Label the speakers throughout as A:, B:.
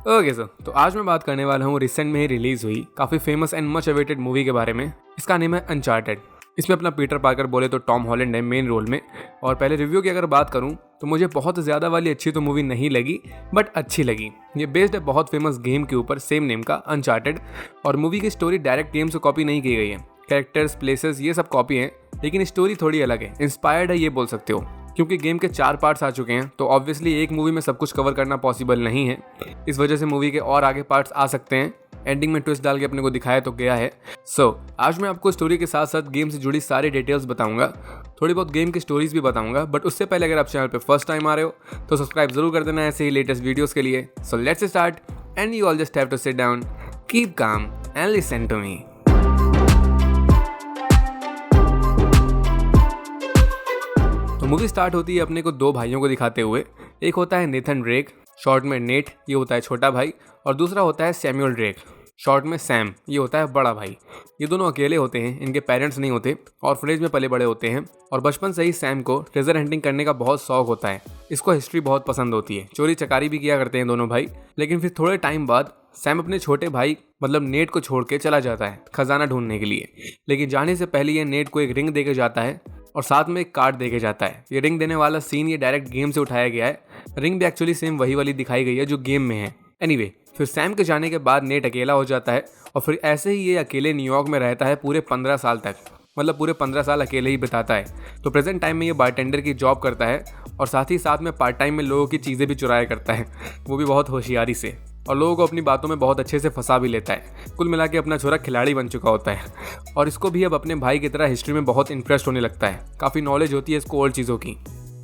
A: Okay sir, तो आज मैं बात करने वाला हूँ रिसेंट में ही रिलीज हुई काफ़ी famous and much awaited movie के बारे में। इसका नेम है अनचार्टेड। इसमें अपना पीटर पार्कर बोले तो टॉम हॉलैंड है मेन रोल में। और पहले रिव्यू की अगर बात करूँ तो मुझे बहुत ज़्यादा वाली अच्छी तो मूवी नहीं लगी, बट अच्छी लगी। ये बेस्ड है बहुत फेमस गेम के ऊपर सेम नेम का अनचार्टेड, और मूवी की स्टोरी डायरेक्ट गेम से कॉपी नहीं की गई है। कैरेक्टर्स, प्लेसेस ये सब कॉपी हैं, लेकिन स्टोरी थोड़ी अलग है, इंस्पायर्ड है ये बोल सकते हो। क्योंकि गेम के 4 पार्ट्स आ चुके हैं तो ऑब्वियसली एक मूवी में सब कुछ कवर करना पॉसिबल नहीं है। इस वजह से मूवी के और आगे पार्ट्स आ सकते हैं। एंडिंग में ट्विस्ट डाल के अपने को दिखाया तो गया है। आज मैं आपको स्टोरी के साथ साथ गेम से जुड़ी सारी डिटेल्स बताऊंगा, थोड़ी बहुत गेम की स्टोरीज भी बताऊंगा। बट उससे पहले अगर आप चैनल पे फर्स्ट टाइम आ रहे हो तो सब्सक्राइब जरूर कर देना ऐसे ही लेटेस्ट वीडियोस के लिए। So let's start and you all just have to sit down, keep calm and listen to me. Movie start होती है अपने को 2 भाइयों को दिखाते हुए। एक होता है नेथन ड्रेक, शॉर्ट में नेट, ये होता है छोटा भाई, और दूसरा होता है सैमुअल ड्रेक, शॉर्ट में सैम, ये होता है बड़ा भाई। ये दोनों अकेले होते हैं, इनके पेरेंट्स नहीं होते, ऑर्फनेज में पले बड़े होते हैं। और बचपन से ही सैम को ट्रेजर हंटिंग करने का बहुत शौक होता है। इसको हिस्ट्री बहुत पसंद होती है, चोरी चकारी भी किया करते हैं दोनों भाई। लेकिन फिर थोड़े टाइम बाद सैम अपने छोटे भाई मतलब नेट को छोड़ के चला जाता है खजाना ढूंढने के लिए। लेकिन जाने से पहले ये नेट को एक रिंग देके जाता है और साथ में एक कार्ड देके जाता है। ये रिंग देने वाला सीन ये डायरेक्ट गेम से उठाया गया है। रिंग भी एक्चुअली सेम वही वाली दिखाई गई है जो गेम में है। एनीवे, फिर सैम के जाने के बाद नेट अकेला हो जाता है और फिर ऐसे ही ये अकेले न्यूयॉर्क में रहता है पूरे 15 साल तक। मतलब पूरे 15 साल अकेले ही बिताता है। तो प्रेजेंट टाइम में ये बारटेंडर की जॉब करता है और साथ ही साथ में पार्ट टाइम में लोगों की चीज़ें भी चुराया करता है, वो भी बहुत होशियारी से, और लोगों को अपनी बातों में बहुत अच्छे से फंसा भी लेता है। कुल मिला के अपना छोरा खिलाड़ी बन चुका होता है और इसको भी अब अपने भाई की तरह हिस्ट्री में बहुत इंटरेस्ट होने लगता है। काफ़ी नॉलेज होती है इसको और चीज़ों की।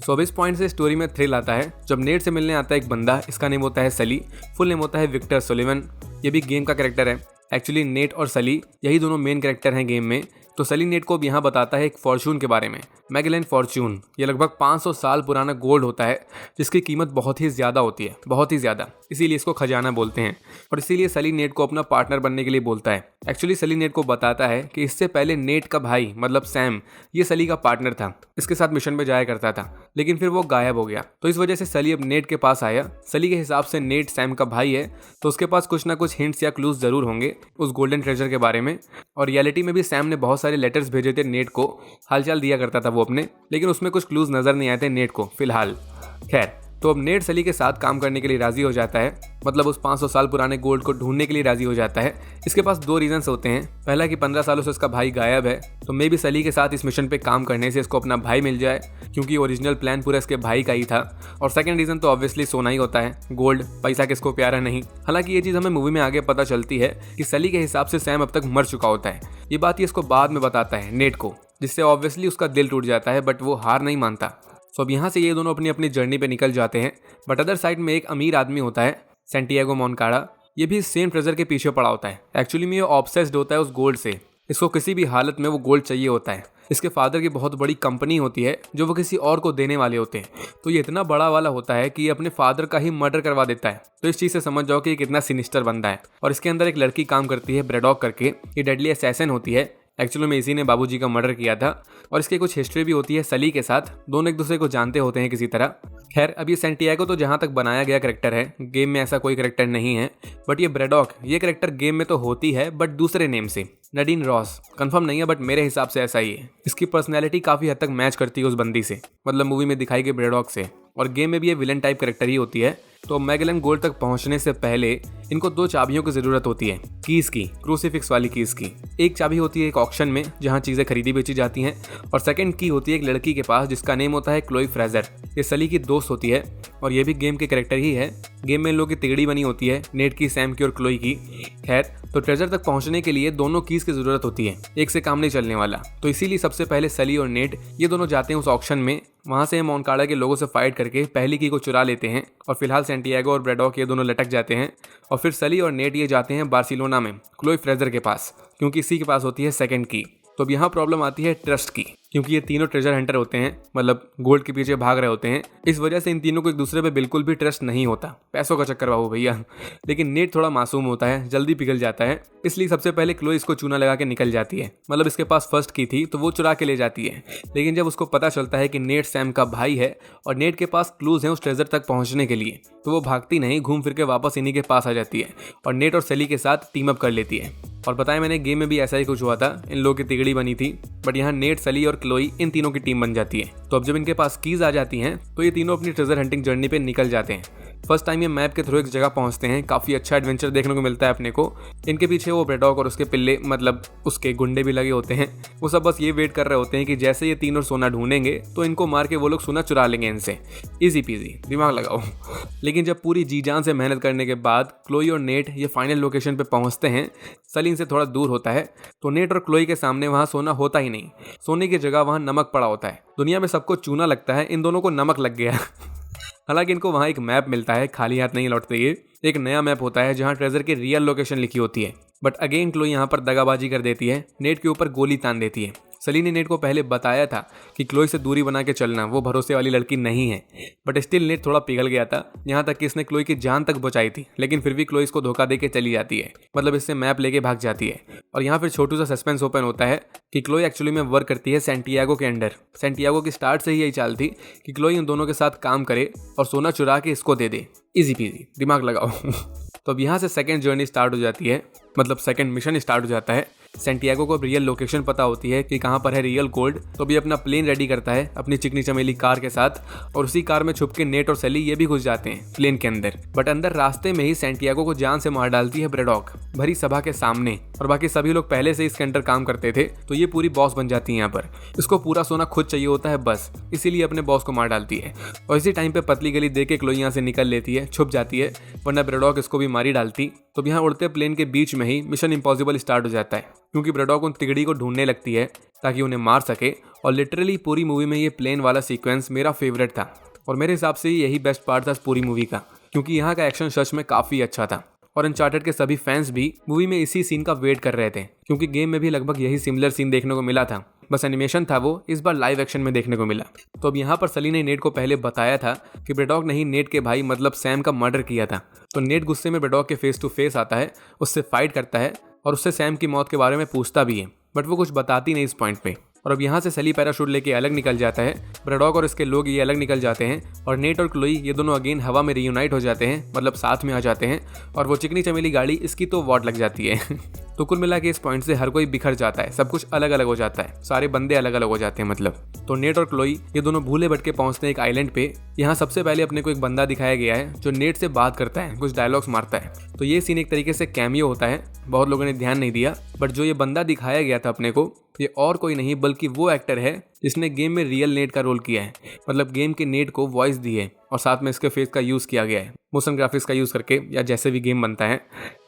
A: अब इस पॉइंट से स्टोरी में थ्रिल आता है जब नेट से मिलने आता है एक बंदा। इसका नेम होता है सली, फुल नेम होता है विक्टर सुलिवन। ये भी गेम का कैरेक्टर है। एक्चुअली नेट और सली यही दोनों मेन कैरेक्टर हैं गेम में। तो सली नेट को अब यहाँ बताता है एक फॉर्चून के बारे में, मैगेलन फॉर्चून। ये लगभग 500 साल पुराना गोल्ड होता है जिसकी कीमत बहुत ही ज़्यादा होती है, बहुत ही ज़्यादा। इसीलिए इसको खजाना बोलते हैं और इसीलिए सली नेट को अपना पार्टनर बनने के लिए बोलता है। एक्चुअली सली नेट को बताता है कि इससे पहले नेट का भाई मतलब सैम ये सली का पार्टनर था, इसके साथ मिशन पे जाया करता था, लेकिन फिर वो गायब हो गया। तो इस वजह से सली अब नेट के पास आया। सली के हिसाब से नेट सैम का भाई है तो उसके पास कुछ ना कुछ हिंट्स या क्लूज ज़रूर होंगे उस गोल्डन ट्रेजर के बारे में। और रियलिटी में भी सैम ने बहुत सारे लेटर्स भेजे थे नेट को, हालचाल दिया करता था वो अपने, लेकिन उसमें कुछ क्लूज नज़र नहीं आए थे नेट को फिलहाल। खैर, तो अब नेट सली के साथ काम करने के लिए राज़ी हो जाता है, मतलब उस 500 साल पुराने गोल्ड को ढूंढने के लिए राज़ी हो जाता है। इसके पास 2 रीजंस होते हैं। पहला कि 15 सालों से उसका भाई गायब है, तो मे भी सली के साथ इस मिशन पे काम करने से इसको अपना भाई मिल जाए, क्योंकि ओरिजिनल प्लान पूरा इसके भाई का ही था। और सेकंड रीज़न तो ऑब्वियसली सोना ही होता है, गोल्ड, पैसा किसको प्यारा नहीं। हालांकि ये चीज़ हमें मूवी में आगे पता चलती है कि सली के हिसाब से सैम अब तक मर चुका होता है। ये बात ये इसको बाद में बताता है नेट को, जिससे ऑब्वियसली उसका दिल टूट जाता है, बट वो हार नहीं मानता। अब यहाँ से ये दोनों अपनी अपनी जर्नी पे निकल जाते हैं। बट अदर साइड में एक अमीर आदमी होता है सैंटियागो मोनकाड़ा। ये भी सेम ट्रेजर के पीछे पड़ा होता है। एक्चुअली में ये ऑब्सेस्ड होता है उस गोल्ड से। इसको किसी भी हालत में वो गोल्ड चाहिए होता है। इसके फादर की बहुत बड़ी कंपनी होती है जो वो किसी और को देने वाले होते हैं। तो ये इतना बड़ा वाला होता है कि ये अपने फादर का ही मर्डर करवा देता है। तो इस चीज़ से समझ जाओ कि ये कितना सिनिस्टर बंदा है। और इसके अंदर एक लड़की काम करती है ब्रेडॉक करके, ये डेडली असैसिन होती है। एक्चुअली में इसी ने बाबूजी का मर्डर किया था। और इसकी कुछ हिस्ट्री भी होती है सली के साथ, दोनों एक दूसरे को जानते होते हैं किसी तरह। खैर, अब ये सैंटियागो तो जहाँ तक बनाया गया कैरेक्टर है, गेम में ऐसा कोई कैरेक्टर नहीं है। बट ये ब्रेडॉक ये कैरेक्टर गेम में तो होती है, बट दूसरे नेम से, नडीन रॉस। कंफर्म नहीं है बट मेरे हिसाब से ऐसा ही है। इसकी पर्सनैलिटी काफ़ी हद तक मैच करती है उस बंदी से, मतलब मूवी में दिखाई गई ब्रेडॉक से। और गेम में भी ये विलन टाइप कैरेक्टर ही होती है। तो मैगेलन गोल्ड तक पहुंचने से पहले इनको 2 चाबियों की ज़रूरत होती है, कीज़ की, क्रूसीफिक्स वाली कीज़ की। एक चाबी होती है एक ऑक्शन में जहां चीज़ें खरीदी बेची जाती हैं, और सेकंड की होती है एक लड़की के पास जिसका नेम होता है क्लोई फ्रेजर। ये सली की दोस्त होती है और ये भी गेम के कैरेक्टर ही है। गेम में इन लोगों की तिगड़ी बनी होती है, नेट की, सैम की और क्लोई की। खैर, तो ट्रेजर तक पहुंचने के लिए दोनों कीज़ की ज़रूरत होती है, एक से काम नहीं चलने वाला। तो इसीलिए सबसे पहले सली और नेट ये दोनों जाते हैं उस ऑक्शन में। वहाँ से मोनकाड़ा के लोगों से फाइट करके पहली की को चुरा लेते हैं। और फिलहाल सैंटियागो और ब्रेडॉक ये दोनों लटक जाते हैं। और फिर सली और नेट ये जाते हैं बार्सिलोना में क्लोई फ्रेजर के पास, क्योंकि इसी के पास होती है सेकंड की। तो अब यहाँ प्रॉब्लम आती है ट्रस्ट की। क्योंकि ये तीनों ट्रेजर हंटर होते हैं, मतलब गोल्ड के पीछे भाग रहे होते हैं। इस वजह से इन तीनों को एक दूसरे पे बिल्कुल भी ट्रस्ट नहीं होता, पैसों का चक्कर बाबू भैया। लेकिन नेट थोड़ा मासूम होता है, जल्दी पिघल जाता है, इसलिए सबसे पहले क्लोई इसको चूना लगा के निकल जाती है। मतलब इसके पास फर्स्ट की थी तो वो चुरा के ले जाती है। लेकिन जब उसको पता चलता है कि नेट सैम का भाई है और नेट के पास क्लूज हैं उस ट्रेजर तक पहुंचने के लिए, तो वो भागती नहीं, घूम फिर के वापस इन्हीं के पास आ जाती है और नेट और सली के साथ टीम अप कर लेती है। और बताया मैंने, गेम में भी ऐसा ही कुछ हुआ था, इन लोगों की तिगड़ी बनी थी, बट यहाँ नेट, सली और क्लोई इन तीनों की टीम बन जाती है। तो अब जब इनके पास कीज आ जाती हैं तो ये तीनों अपनी ट्रेजर हंटिंग जर्नी पे निकल जाते हैं। फर्स्ट टाइम ये मैप के थ्रू एक जगह पहुंचते हैं, काफ़ी अच्छा एडवेंचर देखने को मिलता है अपने को। इनके पीछे वो ब्रेडॉग और उसके पिल्ले, मतलब उसके गुंडे भी लगे होते हैं। वो सब बस ये वेट कर रहे होते हैं कि जैसे ये तीनों सोना ढूंढेंगे तो इनको मार के वो लोग सोना चुरा लेंगे इनसे। इजी पीजी, दिमाग लगाओ। लेकिन जब पूरी जी जान से मेहनत करने के बाद क्लोई और नेट ये फाइनल लोकेशन पे पहुंचते हैं, सली इनसे थोड़ा दूर होता है, तो नेट और क्लोई के सामने वहाँ सोना होता ही नहीं। सोने की जगह वहाँ नमक पड़ा होता है। दुनिया में सबको चूना लगता है, इन दोनों को नमक लग गया। हालांकि इनको वहाँ एक मैप मिलता है, खाली हाथ नहीं लौटते ये। एक नया मैप होता है जहाँ ट्रेजर की रियल लोकेशन लिखी होती है। बट अगेन क्लोई यहाँ पर दगाबाजी कर देती है, नेट के ऊपर गोली तान देती है। सली ने नेट को पहले बताया था कि क्लोई से दूरी बना के चलना, वो भरोसे वाली लड़की नहीं है। बट स्टिल नेट थोड़ा पिघल गया था, यहाँ तक कि इसने क्लोई की जान तक बचाई थी। लेकिन फिर भी क्लोई इसको धोखा दे के चली जाती है, मतलब इससे मैप लेके भाग जाती है। और यहाँ फिर छोटू सा सस्पेंस ओपन होता है कि क्लोई एक्चुअली में वर्क करती है सैंटियागो के अंडर। सैंटियागो की स्टार्ट से ही यही चाल थी कि क्लोई उन दोनों के साथ काम करे और सोना चुरा के इसको दे दे। इजी पीजी, दिमाग लगाओ। तो अब यहाँ से सेकंड जर्नी स्टार्ट हो जाती है, मतलब सेकंड मिशन स्टार्ट हो जाता है। सैंटियागो को अब रियल लोकेशन पता होती है कि कहाँ पर है रियल गोल्ड, तो भी अपना प्लेन रेडी करता है अपनी चिकनी चमेली कार के साथ। और उसी कार में छुप के नेट और सली ये भी घुस जाते हैं प्लेन के अंदर। बट अंदर रास्ते में ही सैंटियागो को जान से मार डालती है ब्रेडॉग, भरी सभा के सामने। और बाकी सभी लोग पहले से इसके अंदर काम करते थे, तो ये पूरी बॉस बन जाती है यहाँ पर। इसको पूरा सोना खुद चाहिए होता है बस, इसीलिए अपने बॉस को मार डालती है। और इसी टाइम पे पतली गली देख के क्लोई यहाँ से निकल लेती है, छुप जाती है, वरना ब्रेडॉग इसको भी मारी डालती। तो यहाँ उड़ते प्लेन के बीच में ही मिशन इम्पॉसिबल स्टार्ट हो जाता है, क्योंकि ब्रेडॉग उन तिगड़ी को ढूंढने लगती है ताकि उन्हें मार सके। और लिटरली पूरी मूवी में ये प्लेन वाला सीक्वेंस मेरा फेवरेट था, और मेरे हिसाब से यही बेस्ट पार्ट था पूरी मूवी का, क्योंकि यहाँ का एक्शन सच में काफ़ी अच्छा था। और अनचार्टेड के सभी फैंस भी मूवी में इसी सीन का वेट कर रहे थे, क्योंकि गेम में भी लगभग यही सिमिलर सीन देखने को मिला था, बस एनिमेशन था वो इस बार लाइव एक्शन में देखने को मिला। तो अब यहाँ पर सली ने नेट को पहले बताया था कि ब्रेडॉग ने ही नेट के भाई मतलब सैम का मर्डर किया था। तो नेट गुस्से में ब्रेडॉग के फेस टू फेस आता है, उससे फाइट करता है और उससे सैम की मौत के बारे में पूछता भी है, बट वो कुछ बताती नहीं इस पॉइंट पे। और अब यहाँ से सली पैराशूट लेके अलग निकल जाता है, ब्रेडॉग और इसके लोग ये अलग निकल जाते हैं, और नेट और क्लोई ये दोनों अगेन हवा में रियूनाइट हो जाते हैं, मतलब साथ में आ जाते हैं। और वो चिकनी चमेली गाड़ी इसकी तो वॉट लग जाती है। तो कुल मिला के इस पॉइंट से हर कोई बिखर जाता है, सब कुछ अलग अलग हो जाता है, सारे बंदे अलग अलग हो जाते हैं मतलब। तो नेट और क्लोई ये दोनों भूले भटके पहुंचते हैं एक आइलैंड पे। यहाँ सबसे पहले अपने को एक बंदा दिखाया गया है जो नेट से बात करता है, कुछ डायलॉग्स मारता है। तो ये सीन एक तरीके से कैमियो होता है, बहुत लोगों ने ध्यान नहीं दिया, बट जो ये बंदा दिखाया गया था अपने को, ये और कोई नहीं बल्कि वो एक्टर है जिसने गेम में रियल नेट का रोल किया है, मतलब गेम के नेट को वॉइस दी है और साथ में इसके फेस का यूज़ किया गया है मोशन ग्राफिक्स का यूज़ करके, या जैसे भी गेम बनता है।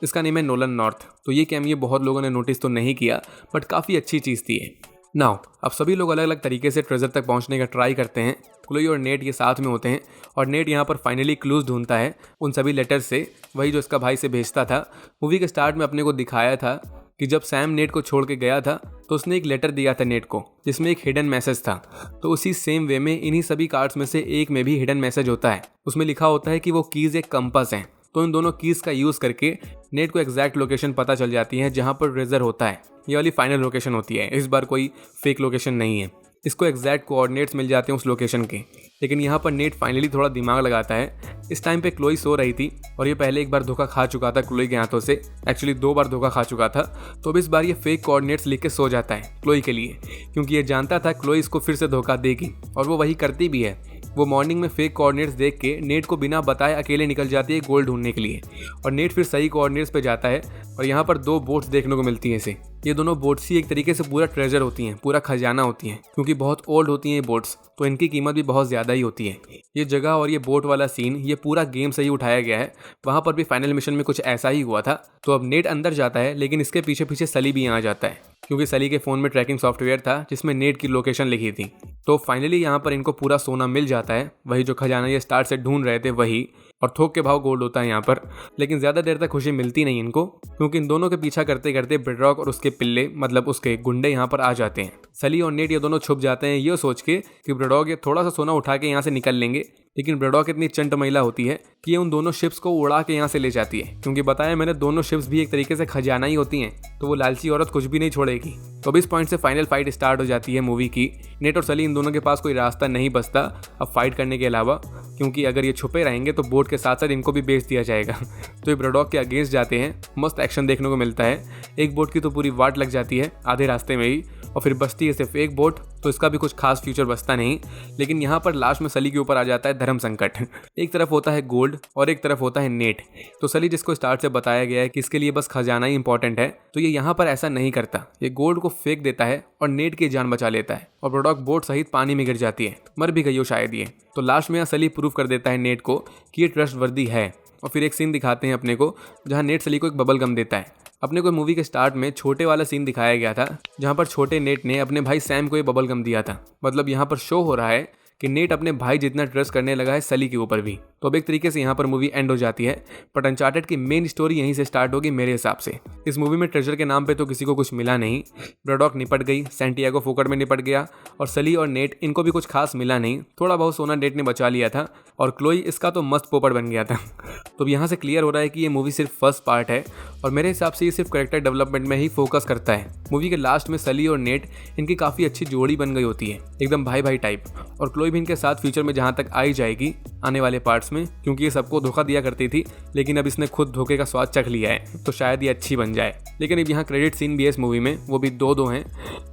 A: इसका नेम है नोलन नॉर्थ। तो ये कैमियो बहुत लोगों ने नोटिस तो नहीं किया, बट काफ़ी अच्छी चीज़ थी ये। नाउ अब सभी लोग अलग अलग तरीके से ट्रेजर तक पहुंचने का ट्राई करते हैं। क्लोई और नेट ये साथ में होते हैं, और नेट यहाँ पर फाइनली क्लूज ढूंढता है उन सभी लेटर से, वही जो इसका भाई से भेजता था। मूवी के स्टार्ट में अपने को दिखाया था कि जब सैम नेट को छोड़ के गया था तो उसने एक लेटर दिया था नेट को, जिसमें एक हिडन मैसेज था। तो उसी सेम वे में इन्हीं सभी कार्ड्स में से एक में भी हिडन मैसेज होता है। उसमें लिखा होता है कि वो कीज़ एक कंपास हैं। तो इन दोनों कीज़ का यूज़ करके नेट को एग्जैक्ट लोकेशन पता चल जाती है जहाँ पर ट्रेजर होता है। ये वाली फाइनल लोकेशन होती है, इस बार कोई फेक लोकेशन नहीं है। इसको एग्जैक्ट कोऑर्डिनेट्स मिल जाते हैं उस लोकेशन के। लेकिन यहाँ पर नेट फाइनली थोड़ा दिमाग लगाता है। इस टाइम पे क्लोई सो रही थी, और ये पहले एक बार धोखा खा चुका था क्लोई के हाथों से, एक्चुअली 2 बार धोखा खा चुका था। तो अब इस बार ये फेक कोऑर्डिनेट्स लिख के सो जाता है क्लोई के लिए, क्योंकि ये जानता था क्लोई इसको फिर से धोखा देगी, और वो वही करती भी है। वो मॉर्निंग में फेक कोऑर्डिनेट्स देख के नेट को बिना बताए अकेले निकल जाती है गोल्ड ढूंढने के लिए, और नेट फिर सही कोऑर्डिनेट्स पे जाता है। और यहाँ पर 2 बोट्स देखने को मिलती हैं इसे। ये दोनों बोट्स ही एक तरीके से पूरा ट्रेजर होती हैं, पूरा खजाना होती हैं, क्योंकि बहुत ओल्ड होती हैं ये बोट्स, तो इनकी कीमत भी बहुत ज़्यादा ही होती है। ये जगह और ये बोट वाला सीन ये पूरा गेम से ही उठाया गया है। वहाँ पर भी फाइनल मिशन में कुछ ऐसा ही हुआ था। तो अब नेट अंदर जाता है, लेकिन इसके पीछे पीछे सली भी यहाँ जाता है, क्योंकि सली के फ़ोन में ट्रैकिंग सॉफ्टवेयर था जिसमें नेट की लोकेशन लिखी थी। तो फाइनली यहाँ पर इनको पूरा सोना मिल जाता है, वही जो खजाना ये स्टार्ट से ढूंढ रहे थे वही। और थोक के भाव गोल्ड होता है यहाँ पर। लेकिन ज़्यादा देर तक खुशी मिलती नहीं इनको, क्योंकि इन दोनों के पीछा करते करते बेडरॉक और उसके पिल्ले मतलब उसके गुंडे यहाँ पर आ जाते हैं। सली और नेट ये दोनों छुप जाते हैं ये सोच के कि बेडरॉक ये थोड़ा सा सोना उठा के यहाँ से निकल लेंगे। लेकिन बेडरॉक इतनी चंट महिला होती है कि ये उन दोनों शिप्स को उड़ा के यहाँ से ले जाती है, क्योंकि बताया मैंने दोनों शिप्स भी एक तरीके से खजाना ही होती हैं, तो वो लालची औरत कुछ भी नहीं छोड़ेगी। तो अब इस पॉइंट से फाइनल फाइट स्टार्ट हो जाती है मूवी की। नेट और सली इन दोनों के पास कोई रास्ता नहीं बचता अब फाइट करने के अलावा, क्योंकि अगर ये छुपे रहेंगे तो बोट के साथ साथ इनको भी बेच दिया जाएगा। तो ये बेडरॉक के अगेंस्ट जाते हैं। मस्त एक्शन देखने को मिलता है। एक बोट की तो पूरी वाट लग जाती है आधे रास्ते में ही, और फिर बचती है सिर्फ एक बोट, तो इसका भी कुछ खास फ्यूचर बचता नहीं। लेकिन यहाँ पर लास्ट में सली के ऊपर आ जाता है धर्म संकट। एक तरफ होता है गोल्ड और एक तरफ होता है नेट। तो सली जिसको स्टार्ट से बताया गया है कि इसके लिए बस खजाना ही इंपॉर्टेंट है, तो ये यहाँ पर ऐसा नहीं करता। ये गोल्ड को फेंक देता है और नेट की जान बचा लेता है, और बेडरॉक बोट सहित पानी में गिर जाती है। मर भी गई हो शायद ये। तो लास्ट में यहाँ सली प्रूव कर देता है नेट को कि ये ट्रस्ट वर्दी है। और फिर एक सीन दिखाते हैं अपने को जहाँ नेट सली को एक बबल गम देता है। अपने को मूवी के स्टार्ट में छोटे वाला सीन दिखाया गया था जहाँ पर छोटे नेट ने अपने भाई सैम को ये बबल गम दिया था। मतलब यहाँ पर शो हो रहा है कि नेट अपने भाई जितना ट्रस्ट करने लगा है सली के ऊपर भी। तो अब एक तरीके से यहाँ पर मूवी एंड हो जाती है। बट अनचार्टेड की मेन स्टोरी यहीं से स्टार्ट होगी मेरे हिसाब से। इस मूवी में ट्रेजर के नाम पे तो किसी को कुछ मिला नहीं। बेडरॉक निपट गई, सैंटियागो फोकट में निपट गया, और सली और नेट इनको भी कुछ खास मिला नहीं। थोड़ा बहुत सोना नेट ने बचा लिया था, और क्लोई इसका तो मस्त पोपट बन गया था। तो अब यहाँ से क्लियर हो रहा है कि ये मूवी सिर्फ फर्स्ट पार्ट है, और मेरे हिसाब से ये सिर्फ कैरेक्टर डेवलपमेंट में ही फोकस करता है। मूवी के लास्ट में सली और नेट इनकी काफ़ी अच्छी जोड़ी बन गई होती है, एकदम भाई भाई टाइप। और क्लोई भी इनके साथ फ्यूचर में जहाँ तक आई जाएगी आने वाले पार्ट्स में, क्योंकि ये सबको धोखा दिया करती थी, लेकिन अब इसने खुद धोखे का स्वाद चख लिया है, तो शायद ये अच्छी बन जाए। लेकिन अब यहाँ क्रेडिट सीन भी है इस मूवी में, वो भी दो हैं।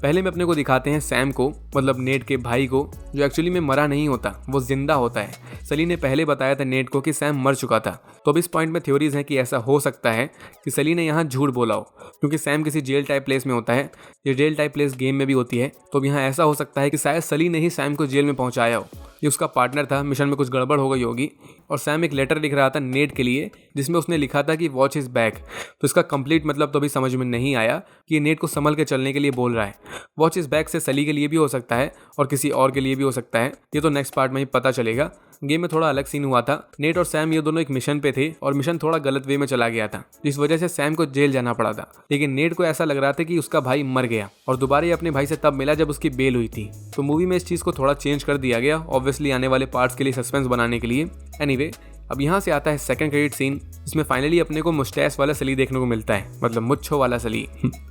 A: पहले में अपने को दिखाते हैं सैम को, मतलब नेट के भाई को, जो एक्चुअली में मरा नहीं होता, वो जिंदा होता है। सली ने पहले बताया था नेट को कि सैम मर चुका था। तो अब इस पॉइंट में थ्योरीज हैं कि ऐसा हो सकता है कि सली ने यहाँ झूठ बोला हो, क्योंकि सैम किसी जेल टाइप प्लेस में होता है। ये जेल टाइप प्लेस गेम में भी होती है। तो अब यहाँ ऐसा हो सकता है कि शायद सली ने ही सैम को जेल में पहुँचाया हो। ये उसका पार्टनर था, मिशन में कुछ गड़बड़ हो गई होगी, और सैम एक लेटर लिख रहा था नेट के लिए जिसमें उसने लिखा था कि वॉच इज बैक। तो इसका कंप्लीट मतलब तो अभी समझ में नहीं आया कि ये नेट को संभल के चलने के लिए बोल रहा है। वॉच इज बैक से सली के लिए भी हो सकता है और किसी और के लिए भी हो सकता है, ये तो नेक्स्ट पार्ट में ही पता चलेगा। गेम में थोड़ा अलग सीन हुआ था। नेट और सैम ये दोनों एक मिशन पे थे, और मिशन थोड़ा गलत वे में चला गया था, जिस वजह से सैम को जेल जाना पड़ा था। लेकिन नेट को ऐसा लग रहा था कि उसका भाई मर गया, और दोबारा अपने भाई से तब मिला जब उसकी बेल हुई थी। तो मूवी में इस चीज़ को थोड़ा चेंज कर दिया गया, ऑब्वियसली आने वाले पार्ट्स के लिए सस्पेंस बनाने के लिए। एनीवे, अब यहाँ से आता है सेकंड क्रेडिट सीन, जिसमें फाइनली अपने को मुस्टैच वाला सली देखने को मिलता है, मतलब मुच्छो वाला सली।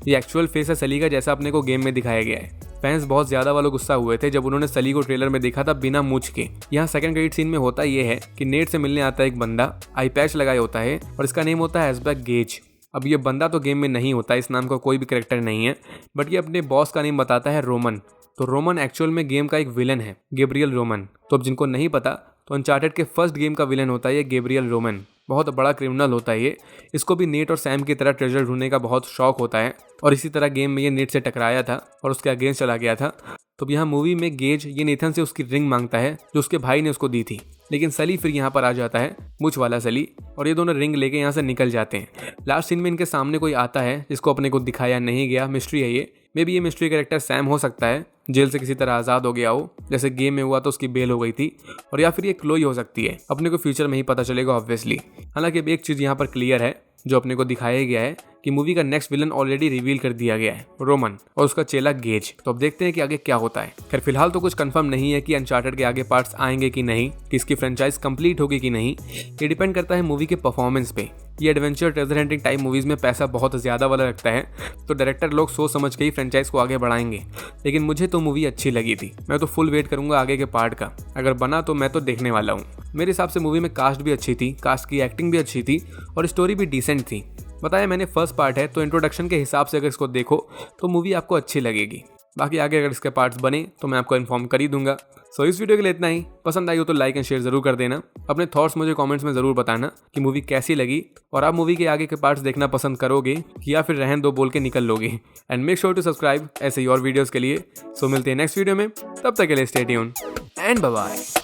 A: ये एक्चुअल फेस है सली का, जैसा अपने को गेम में दिखाया गया है। फैंस बहुत ज्यादा वालों गुस्सा हुए थे जब उन्होंने सली को ट्रेलर में देखा था बिना मूंछ के। यहाँ सेकंड क्रेडिट सीन में होता ये है कि नेट से मिलने आता है एक बंदा, आई पैच लगाए होता है, और इसका नेम होता है एसबैक गेज। अब ये बंदा तो गेम में नहीं होता, इस नाम का कोई भी कैरेक्टर नहीं है, बट ये अपने बॉस का नेम बताता है रोमन। तो रोमन एक्चुअल में गेम का एक विलन है, गैब्रियल रोमन। तो अब जिनको नहीं पता, तो अनचार्टेड के फर्स्ट गेम का विलन होता है ये गैब्रियल रोमन। बहुत बड़ा क्रिमिनल होता है ये। इसको भी नेट और सैम की तरह ट्रेजर ढूंढने का बहुत शौक होता है, और इसी तरह गेम में ये नेट से टकराया था और उसके अगेंस्ट चला गया था। तो यहाँ मूवी में गेज ये नेथन से उसकी रिंग मांगता है जो उसके भाई ने उसको दी थी। लेकिन सली फिर यहाँ पर आ जाता है, मुछ वाला सली, और ये दोनों रिंग लेके यहाँ से निकल जाते हैं। लास्ट सीन में इनके सामने कोई आता है जिसको अपने को दिखाया नहीं गया, मिस्ट्री है ये। मे बी ये मिस्ट्री कैरेक्टर सैम हो सकता है, जेल से किसी तरह आज़ाद हो गया हो, जैसे गेम में हुआ तो उसकी बेल हो गई थी, और या फिर ये क्लोई हो सकती है। अपने को फ्यूचर में ही पता चलेगा ऑब्वियसली। हालांकि अब एक चीज़ यहाँ पर क्लियर है जो अपने को दिखाया गया है कि मूवी का नेक्स्ट विलन ऑलरेडी रिवील कर दिया गया है, रोमन, और उसका चेला गेज। तो अब देखते हैं कि आगे क्या होता है। खैर फिलहाल तो कुछ कंफर्म नहीं है कि अनचार्टेड के आगे पार्ट्स आएंगे कि नहीं, कि इसकी फ्रेंचाइज कंप्लीट होगी कि नहीं। ये डिपेंड करता है मूवी के परफॉर्मेंस पे। ये adventure treasure hunting type movies में पैसा बहुत ज़्यादा वाला लगता है, तो डायरेक्टर लोग सोच समझ के ही फ्रेंचाइज को आगे बढ़ाएंगे। लेकिन मुझे तो मूवी अच्छी लगी थी, मैं तो फुल वेट करूंगा आगे के पार्ट का। अगर बना तो मैं तो देखने वाला हूँ। मेरे हिसाब से मूवी में कास्ट भी अच्छी थी, कास्ट की एक्टिंग भी अच्छी थी, और स्टोरी भी डिसेंट थी। बताया मैंने फर्स्ट पार्ट है, तो इंट्रोडक्शन के हिसाब से अगर इसको देखो तो मूवी आपको अच्छी लगेगी। बाकी आगे अगर इसके पार्ट्स बने तो मैं आपको इन्फॉर्म कर ही दूंगा। सो इस वीडियो के लिए इतना ही। पसंद आई हो तो लाइक एंड शेयर जरूर कर देना। अपने थॉट्स मुझे कमेंट्स में ज़रूर बताना कि मूवी कैसी लगी, और आप मूवी के आगे के पार्ट्स देखना पसंद करोगे या फिर रहन दो बोल के निकल लोगे। And make sure to subscribe ऐसे ही और वीडियोज़ के लिए। सो मिलते हैं नेक्स्ट वीडियो में, तब तक के लिए stay tuned and bye bye.